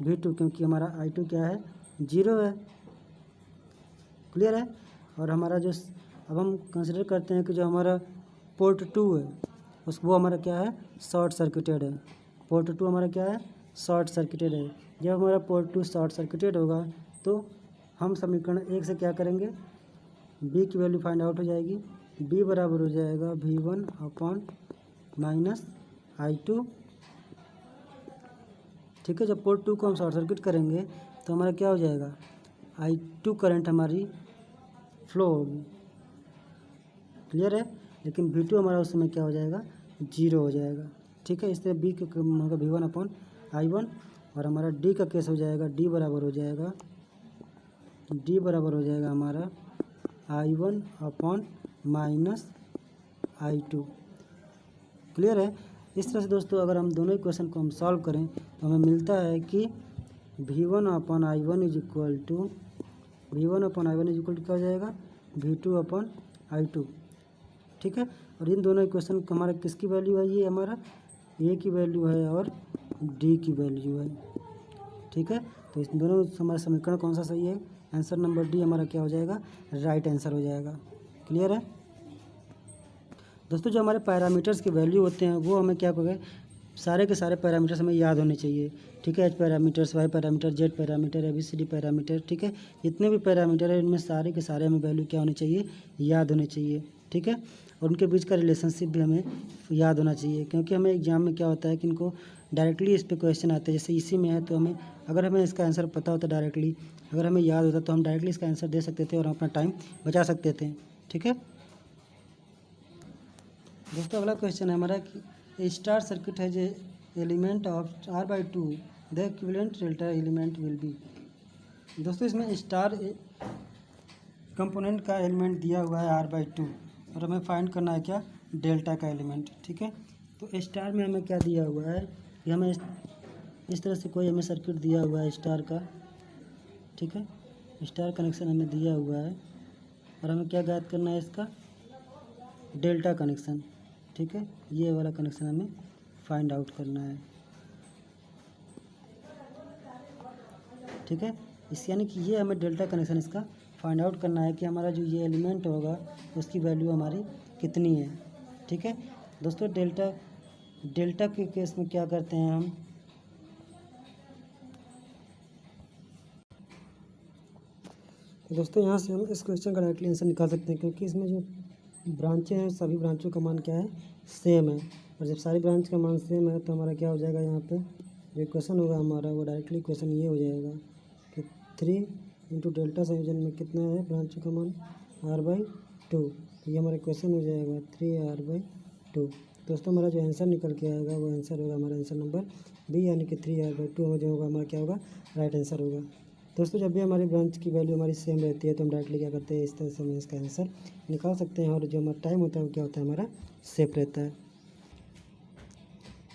V2, क्योंकि हमारा I2 क्या है 0 है। क्लियर है। और हमारा जो अब हम कंसिडर करते हैं कि जो हमारा पोर्ट 2 है वो हमारा क्या है शॉर्ट सर्किटेड है। पोर्ट 2 हमारा क्या है शॉर्ट सर्किटेड है। जब हमारा पोर्ट 2 शॉर्ट सर्किटेड होगा तो हम समीकरण 1 से क्या करेंगे, बी की वैल्यू फाइंड आउट हो जाएगी। बी बराबर हो जाएगा V1 अपॉन माइनस I2। ठीक है। जब पोर्ट 2 को हम शॉर्ट सर्किट करेंगे तो हमारा क्या हो जाएगा, I2 करंट हमारी फ्लो होगी। क्लियर है। लेकिन V2 हमारा उस समय क्या हो जाएगा 0 हो जाएगा। ठीक है। इससे बी का होगा V1 अपॉन I1। और हमारा डी का केस हो जाएगा डी बराबर हो जाएगा हमारा I1 upon minus I2। Clear है। इस तरह से दोस्तों अगर हम दोनों इक्वेशन को हम सॉल्व करें तो हमें मिलता है कि V1 upon I1 is equal to क्या हो जाएगा V2 अपॉन I2। ठीक है। और इन दोनों इक्वेशन का हमारा किसकी वैल्यू है, ये हमारा ए की वैल्यू है और डी की वैल्यू है। ठीक है। तो इस दोनों हमारा समीकरण कौन सा सही है, आंसर नंबर डी हमारा क्या हो जाएगा राइट आंसर हो जाएगा। क्लियर है दोस्तों। जो हमारे पैरामीटर्स की वैल्यू होते हैं वो हमें क्या करें, सारे के सारे पैरामीटर्स हमें याद होने चाहिए। ठीक है। H parameters, Y parameter, Z parameter, ABCD parameter. ठीक है। जितने भी पैरामीटर है इनमें सारे के सारे हमें वैल्यू क्या होनी चाहिए, याद होने चाहिए। ठीक है। और उनके बीच का रिलेशनशिप भी हमें याद होना चाहिए, क्योंकि हमें एग्जाम में क्या होता है कि इनको डायरेक्टली इस पर क्वेश्चन आते हैं। जैसे इसी में है तो हमें अगर हमें इसका आंसर पता होता डायरेक्टली, अगर हमें याद होता तो हम डायरेक्टली इसका आंसर दे सकते थे और अपना टाइम बचा सकते थे। ठीक है दोस्तों। अगला क्वेश्चन है हमारा कि स्टार सर्किट है जो element of R/2 the equivalent delta element will be. दोस्तों इसमें स्टार कंपोनेंट का एलिमेंट दिया हुआ है R/2 और हमें फाइंड करना है क्या, डेल्टा का एलिमेंट। ठीक है। तो स्टार में हमें क्या दिया हुआ है कि हमें इस तरह से कोई हमें सर्किट दिया हुआ है स्टार का। ठीक है। स्टार कनेक्शन हमें दिया हुआ है और हमें क्या ज्ञात करना है इसका, डेल्टा कनेक्शन। ठीक है। ये वाला कनेक्शन हमें फाइंड आउट करना है। ठीक है। इस यानी कि ये हमें डेल्टा कनेक्शन इसका फाइंड आउट करना है कि हमारा जो ये एलिमेंट होगा उसकी वैल्यू हमारी कितनी है। ठीक है दोस्तों। डेल्टा के केस में क्या करते हैं हम, तो दोस्तों यहाँ से हम इस क्वेश्चन का डायरेक्टली आंसर निकाल सकते हैं, क्योंकि इसमें जो ब्रांचें हैं सभी ब्रांचों का मान क्या है सेम है। और जब सारी ब्रांच का मान सेम है तो हमारा क्या हो जाएगा, यहाँ पे जो इक्वेशन होगा हमारा वो डायरेक्टली इक्वेशन ये हो जाएगा कि 3 इंटू डेल्टा संयोजन में कितना है ब्रांचों का मान R/2। तो ये हमारा इक्वेशन हो जाएगा 3R/2। दोस्तों हमारा जो आंसर निकल के आएगा वो आंसर होगा हमारा आंसर नंबर बी, यानी कि 3R/2 जो होगा हमारा क्या होगा राइट आंसर होगा। दोस्तों जब भी हमारी ब्रांच की वैल्यू हमारी सेम रहती है तो हम डायरेक्टली क्या करते हैं, इस तरह से हम इसका आंसर निकाल सकते हैं। और जो हमारा टाइम होता है वो क्या होता है हमारा सेफ रहता है।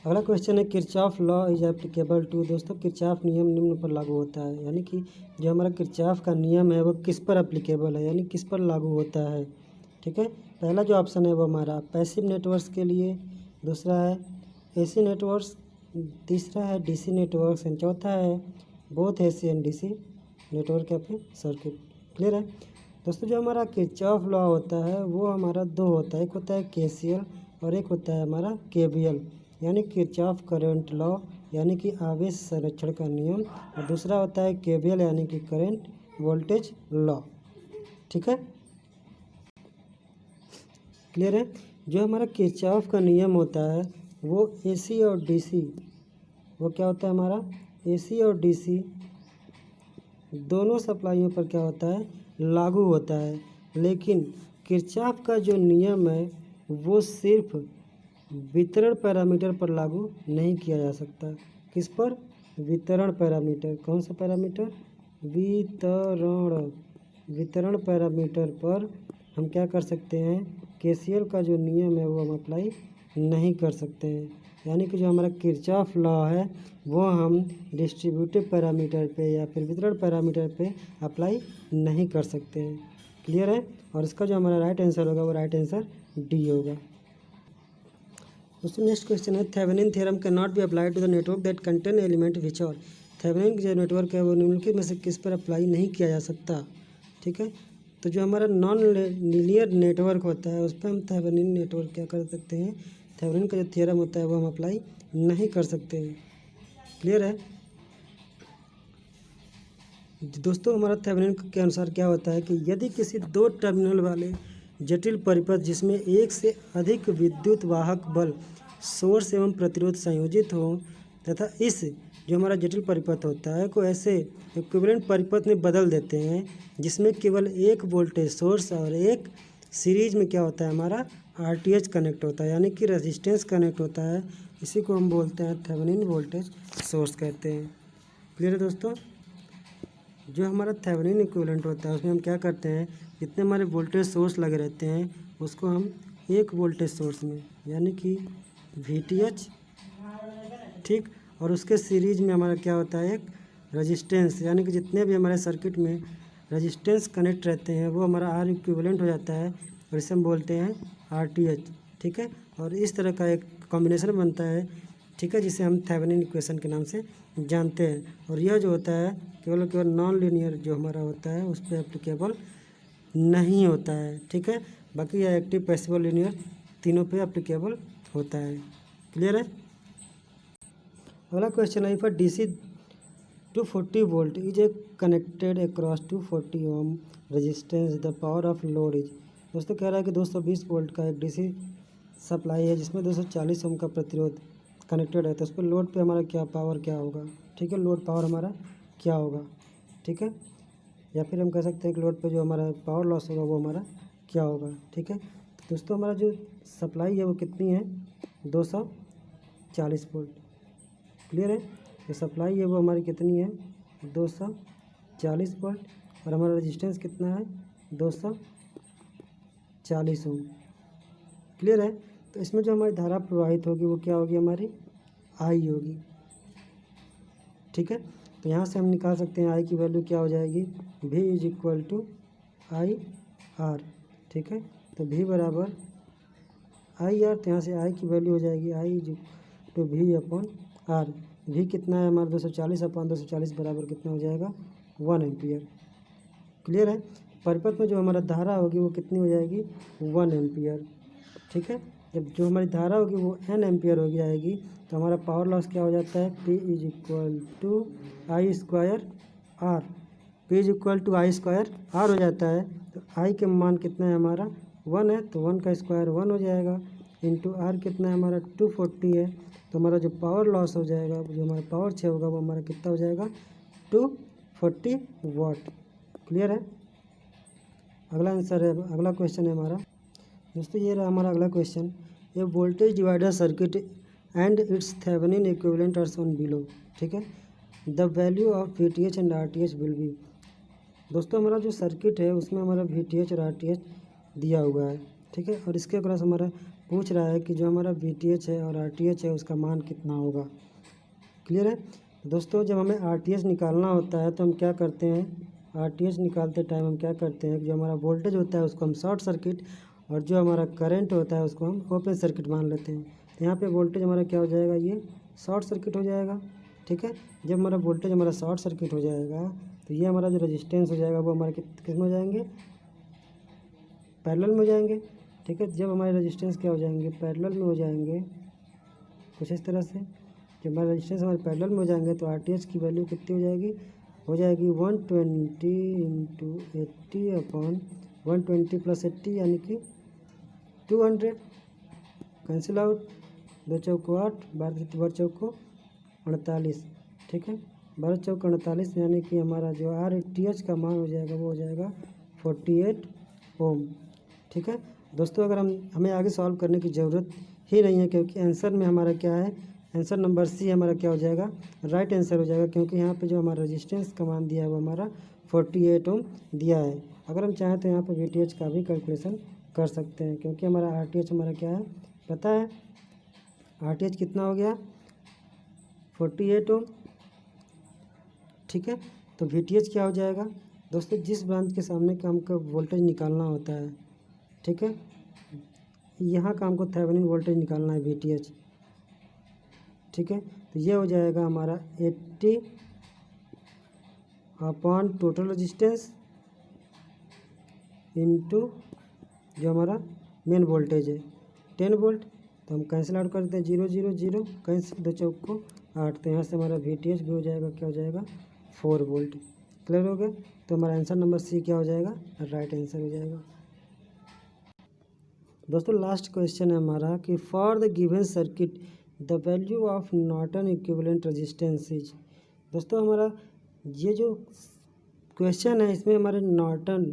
अगला क्वेश्चन है Kirchhoff law is applicable to. दोस्तों किरचॉफ नियम निम्न पर लागू होता है, यानी कि जो हमारा किरचॉफ का नियम है वो किस पर एप्लीकेबल है, यानी किस पर लागू होता है। ठीक है। पहला जो ऑप्शन है वो हमारा पैसिव नेटवर्क्स के लिए, दूसरा है AC नेटवर्क्स, तीसरा है DC नेटवर्क्स एंड चौथा है both AC and DC network या फिर सर्किट। क्लियर है दोस्तों। जो हमारा किरचॉफ लॉ होता है वो हमारा दो होता है, एक होता है KCL और एक होता है हमारा KVL, यानी किरचॉफ करंट लॉ यानी कि आवेश संरक्षण का नियम, और दूसरा होता है KVL यानी कि करंट वोल्टेज लॉ। ठीक है। क्लियर है। जो हमारा किरचॉफ का नियम होता है वो AC और DC, वो क्या होता है हमारा AC और DC दोनों सप्लाइयों पर क्या होता है लागू होता है। लेकिन किरचॉफ का जो नियम है वो सिर्फ वितरण पैरामीटर पर लागू नहीं किया जा सकता। किस पर, वितरण पैरामीटर। कौन सा पैरामीटर, वितरण पैरामीटर पर हम क्या कर सकते हैं, KCL का जो नियम है वो हम अप्लाई नहीं कर सकते हैं। यानी कि जो हमारा किरचॉफ लॉ है वो हम डिस्ट्रीब्यूटिव पैरामीटर पे या फिर वितरण पैरामीटर पे अप्लाई नहीं कर सकते हैं। क्लियर है। और इसका जो हमारा राइट आंसर होगा वो राइट आंसर डी होगा। दोस्तों नेक्स्ट क्वेश्चन है, Thevenin theorem can not be applied to the network that contain element which are. Thevenin जो नेटवर्क है वो निम्नलिखित में से किस पर अप्लाई नहीं किया जा सकता। ठीक है, तो जो हमारा नॉन लीनियर नेटवर्क होता है उस पर हम थेवेनिन नेटवर्क क्या कर सकते हैं, थेवेनिन का जो थ्योरम होता है वो हम अप्लाई नहीं कर सकते हैं। क्लियर है। दोस्तों हमारा थेवेनिन के अनुसार क्या होता है कि यदि किसी दो टर्मिनल वाले जटिल परिपथ जिसमें एक से अधिक विद्युत वाहक बल सोर्स एवं प्रतिरोध संयोजित हो तथा इस जो हमारा जटिल परिपथ होता है को ऐसे इक्विवेलेंट परिपथ में बदल देते हैं जिसमें केवल एक वोल्टेज सोर्स और एक सीरीज में क्या होता है हमारा आरटीएच कनेक्ट होता है, यानी कि रेजिस्टेंस कनेक्ट होता है, इसी को हम बोलते हैं थेवेनिन वोल्टेज सोर्स कहते हैं। क्लियर है दोस्तों। जो हमारा थेवेनिन इक्विवेलेंट होता है उसमें हम क्या करते हैं, जितने हमारे वोल्टेज सोर्स लगे रहते हैं उसको हम एक वोल्टेज सोर्स में यानी कि VTH, ठीक, और उसके सीरीज में हमारा क्या होता है एक रेजिस्टेंस, यानी कि जितने भी हमारे सर्किट में रेजिस्टेंस कनेक्ट रहते हैं वो हमारा R इक्विवेलेंट हो जाता है और इसे हम बोलते हैं RTH। ठीक है, और इस तरह का एक कॉम्बिनेशन बनता है, ठीक है, जिसे हम थेवेनिन इक्वेशन के नाम से जानते हैं। और यह जो होता है केवल केवल नॉन लीनियर जो हमारा होता है उस पर एप्लीकेबल नहीं होता है। ठीक है, बाकी यह एक्टिव पैसिव लीनियर तीनों पे एप्लीकेबल होता है। क्लियर है। अगला क्वेश्चन है, if a DC 240 volt is a connected across 240 ohm resistance the power of load is. दोस्तों कह रहा है कि 220 वोल्ट का एक DC सप्लाई है जिसमें 240 ओम का प्रतिरोध कनेक्टेड है, तो उस पर लोड पे हमारा क्या पावर क्या होगा। ठीक है, लोड पावर हमारा क्या होगा। ठीक है, या फिर हम कह सकते हैं कि लोड पे जो हमारा पावर लॉस होगा वो हमारा क्या होगा। ठीक है, दोस्तों हमारा जो सप्लाई है वो कितनी है, 240 वोल्ट। क्लियर है, जो सप्लाई है वो हमारी कितनी है, 240 वोल्ट, और हमारा रेजिस्टेंस कितना है, 240 ओम। क्लियर है, तो इसमें जो हमारी धारा प्रवाहित होगी वो क्या होगी, हमारी आई होगी। ठीक है, तो यहाँ से हम निकाल सकते हैं आई की वैल्यू क्या हो जाएगी, V is equal to I R. ठीक है, तो V बराबर आई आर, तो यहाँ से आई की वैल्यू हो जाएगी I is two V upon R. V कितना है हमारा 240 अपॉन 240 बराबर कितना हो जाएगा, 1 एम्पियर। क्लियर है, परिपथ में जो हमारा धारा होगी वो कितनी हो जाएगी, 1 एम्पियर। ठीक है, जब जो हमारी धारा होगी वो N एम्पियर हो जाएगी तो हमारा पावर लॉस क्या हो जाता है, P is equal to I square R. P is equal to I square R हो जाता है, तो आई के मान कितना है हमारा 1 है, तो 1 का स्क्वायर 1 हो जाएगा, इंटू आर कितना है हमारा 240 है, तो हमारा जो पावर लॉस हो जाएगा, जो हमारा पावर छः होगा वो हमारा कितना हो जाएगा, 240 वाट। क्लियर है। अगला आंसर है, अगला क्वेश्चन है हमारा दोस्तों, ये रहा हमारा अगला क्वेश्चन, ये voltage divider circuit and its Thevenin equivalent are shown below. ठीक है, the value of VTH and RTH will be. दोस्तों हमारा जो सर्किट है उसमें हमारा VTH और RTH दिया हुआ है। ठीक है, और इसके क्रॉस हमारा पूछ रहा है कि जो हमारा VTH है और RTH है उसका मान कितना होगा। क्लियर है, दोस्तों जब हमें RTH निकालना होता है तो हम क्या करते हैं, RTH निकालते टाइम हम क्या करते हैं, जो हमारा वोल्टेज होता है उसको हम शॉर्ट सर्किट और जो हमारा करंट होता है उसको हम ओपन सर्किट मान लेते हैं। तो यहाँ पे वोल्टेज हमारा क्या हो जाएगा, ये शॉर्ट सर्किट हो जाएगा। ठीक है, जब हमारा वोल्टेज हमारा शॉर्ट सर्किट हो जाएगा तो ये हमारा जो रेजिस्टेंस हो जाएगा वो हमारे किस में हो जाएंगे, पैरेलल में हो जाएंगे। ठीक है, जब हमारे रेजिस्टेंस क्या हो जाएंगे, पैरेलल में हो जाएंगे कुछ इस तरह से, जब हमारे रेजिस्टेंस हमारे पैरेलल में हो जाएंगे तो RTH की वैल्यू कितनी हो जाएगी 120 इंटू 80 अपॉन 120 प्लस 80 यानी कि 200। कैंसिल आउट, 2 चौको 8, 12 चौको 48। ठीक है, 12 चौको 48 यानी कि हमारा जो RTH का मान हो जाएगा वो हो जाएगा 48 ओम। ठीक है दोस्तों, अगर हमें आगे सॉल्व करने की ज़रूरत ही नहीं है क्योंकि आंसर में हमारा क्या है, आंसर नंबर C हमारा क्या हो जाएगा, राइट आंसर हो जाएगा, क्योंकि यहाँ पे जो हमारा रेजिस्टेंस का मान दिया है वो हमारा 48 ओम दिया है। अगर हम चाहें तो यहाँ पे VTH का भी कैलकुलेशन कर सकते हैं, क्योंकि हमारा RTH हमारा क्या है पता है, RTH कितना हो गया 48 ओम। ठीक है, तो VTH क्या हो जाएगा, दोस्तों जिस ब्रांच के सामने का हमको वोल्टेज निकालना होता है, ठीक है, यहाँ का हमको थेवेनिन वोल्टेज निकालना है VTH, ठीक है। तो ये हो जाएगा हमारा 80 अपॉन टोटल रजिस्टेंस इनटू जो हमारा मेन वोल्टेज है 10 वोल्ट। तो हम कैंसिल आउट करते हैं, 0 0 0 कैंसिल, 2 चौक को 8। तो यहाँ से हमारा VTH भी हो जाएगा, क्या हो जाएगा, 4 वोल्ट। क्लियर हो गया। तो हमारा आंसर नंबर सी क्या हो जाएगा, राइट आंसर हो जाएगा। दोस्तों लास्ट क्वेश्चन है हमारा कि for the given circuit the value of Norton equivalent resistance is. दोस्तों हमारा ये जो क्वेश्चन है इसमें हमारे नॉर्टन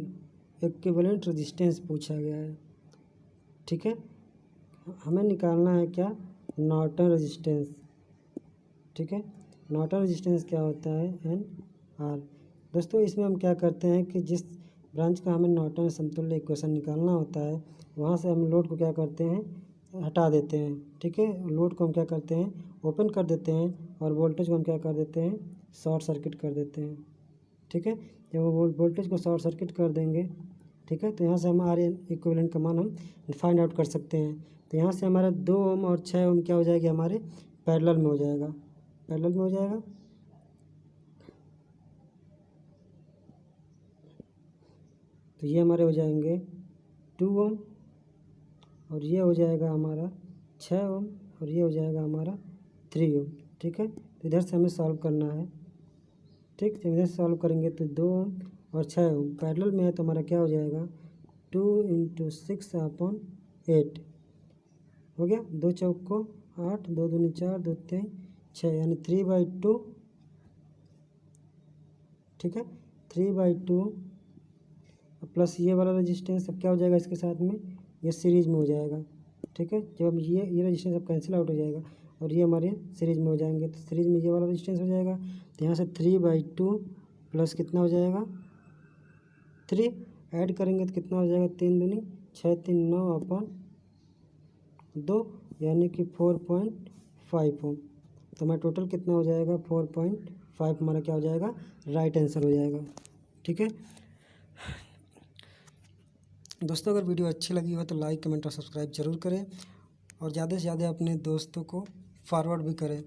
इक्विवेलेंट रेजिस्टेंस पूछा गया है, ठीक है। हमें निकालना है क्या, नॉर्टन रेजिस्टेंस, ठीक है। नॉर्टन रेजिस्टेंस क्या होता है, NR। दोस्तों इसमें हम क्या करते हैं कि जिस ब्रांच का हमें नॉर्टन समतुल्य इक्वेशन निकालना होता है वहाँ से हम लोड को क्या करते हैं, हटा देते हैं, ठीक है। लोड को हम क्या करते हैं, ओपन कर देते हैं, और वोल्टेज को हम क्या कर देते हैं, शॉर्ट सर्किट कर देते हैं, ठीक है। जब वो वोल्टेज को शॉर्ट सर्किट कर देंगे, ठीक है, तो यहाँ से हम आर इक्विवेलेंट का मान हम फाइंड आउट कर सकते हैं। तो यहाँ से हमारा 2 ओम और 6 ओम क्या हो जाएगी, हमारे पैरेलल में हो जाएगा, पैरेलल में हो जाएगा। तो ये हमारे हो जाएंगे 2 ओम, और ये हो जाएगा हमारा 6 ओम, और ये हो जाएगा हमारा 3 ओम, ठीक है। तो इधर से हमें सॉल्व करना है, ठीक। तो इधर सॉल्व करेंगे तो 2 ओम और 6 ओम पैरेलल में है, तो हमारा क्या हो जाएगा, 2 × 6 अपॉन 8 हो गया। 2 चौक को 8, 2 दूनी 4, 2 3 6, यानी 3/2, ठीक है। 3/2 प्लस ये वाला रजिस्टेंस अब क्या हो जाएगा इसके साथ में, ये सीरीज में हो जाएगा, ठीक है। जब हम ये रजिस्टेंस अब कैंसिल आउट हो जाएगा और ये हमारे सीरीज में हो जाएंगे, तो सीरीज में ये वाला रजिस्टेंस हो जाएगा। तो यहाँ से 3/2 प्लस कितना हो जाएगा, 3 ऐड करेंगे तो कितना हो जाएगा, 3 दूनी 6, 3 9 अपॉन 2, यानी कि 4.5 ओम। तो हमारा टोटल कितना हो जाएगा, 4.5 हमारा क्या हो जाएगा, राइट आंसर हो जाएगा, ठीक है। दोस्तों अगर वीडियो अच्छी लगी हो तो लाइक कमेंट और सब्सक्राइब जरूर करें, और ज़्यादा से ज़्यादा अपने दोस्तों को फॉरवर्ड भी करें,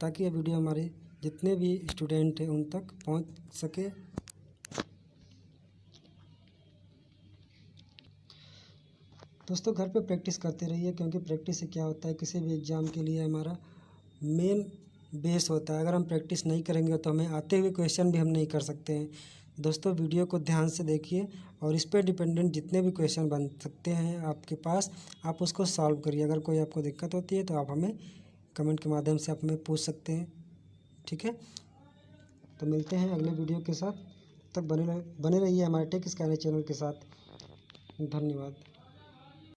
ताकि ये वीडियो हमारे जितने भी स्टूडेंट हैं उन तक पहुंच सके। दोस्तों घर पे प्रैक्टिस करते रहिए, क्योंकि प्रैक्टिस से क्या होता है, किसी भी एग्ज़ाम के लिए हमारा मेन बेस होता है। अगर हम प्रैक्टिस नहीं करेंगे तो हमें आते हुए क्वेश्चन भी हम नहीं कर सकते हैं। दोस्तों वीडियो को ध्यान से देखिए, और इस पर डिपेंडेंट जितने भी क्वेश्चन बन सकते हैं आपके पास, आप उसको सॉल्व करिए। अगर कोई आपको दिक्कत होती है तो आप हमें कमेंट के माध्यम से आप हमें पूछ सकते हैं, ठीक है। तो मिलते हैं अगले वीडियो के साथ, तब बने रहिए हमारे टेक स्कैनर चैनल के साथ। धन्यवाद।